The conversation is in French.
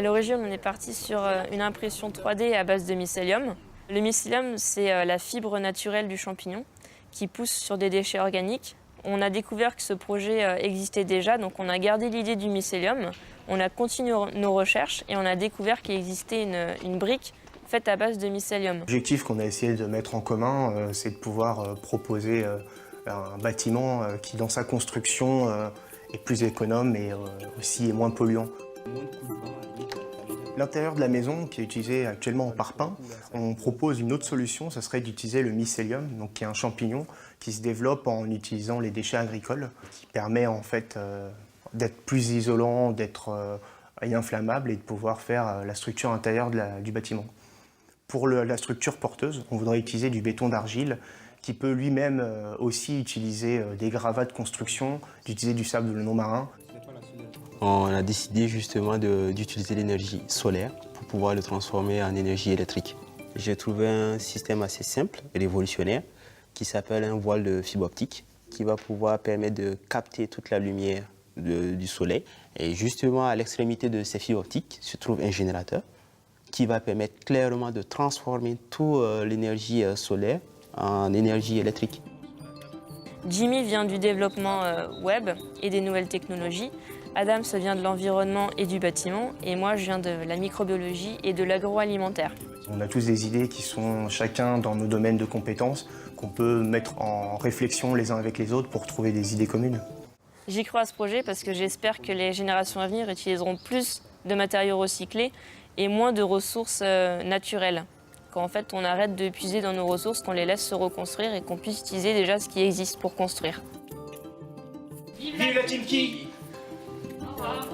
l'origine, on est parti sur une impression 3D à base de mycélium. Le mycélium, c'est la fibre naturelle du champignon qui pousse sur des déchets organiques. On a découvert que ce projet existait déjà, donc on a gardé l'idée du mycélium, on a continué nos recherches et on a découvert qu'il existait une brique faite à base de mycélium. L'objectif qu'on a essayé de mettre en commun, c'est de pouvoir proposer un bâtiment qui, dans sa construction, est plus économe et aussi est moins polluant. L'intérieur de la maison, qui est utilisé actuellement en parpaing, on propose une autre solution, ce serait d'utiliser le mycélium, donc qui est un champignon qui se développe en utilisant les déchets agricoles, qui permet en fait d'être plus isolant, d'être inflammable et de pouvoir faire la structure intérieure du bâtiment. Pour la structure porteuse, on voudrait utiliser du béton d'argile qui peut lui-même aussi utiliser des gravats de construction, d'utiliser du sable non marin. On a décidé justement d'utiliser l'énergie solaire pour pouvoir le transformer en énergie électrique. J'ai trouvé un système assez simple et révolutionnaire qui s'appelle un voile de fibre optique qui va pouvoir permettre de capter toute la lumière du soleil. Et justement, à l'extrémité de ces fibres optiques se trouve un générateur qui va permettre clairement de transformer toute l'énergie solaire en énergie électrique. Jimmy vient du développement web et des nouvelles technologies. Adam vient de l'environnement et du bâtiment. Et moi, je viens de la microbiologie et de l'agroalimentaire. On a tous des idées qui sont chacun dans nos domaines de compétences, qu'on peut mettre en réflexion les uns avec les autres pour trouver des idées communes. J'y crois à ce projet parce que j'espère que les générations à venir utiliseront plus de matériaux recyclés et moins de ressources naturelles. Qu'en fait, on arrête de puiser dans nos ressources, qu'on les laisse se reconstruire et qu'on puisse utiliser déjà ce qui existe pour construire. Vive la Team Ki! Au revoir.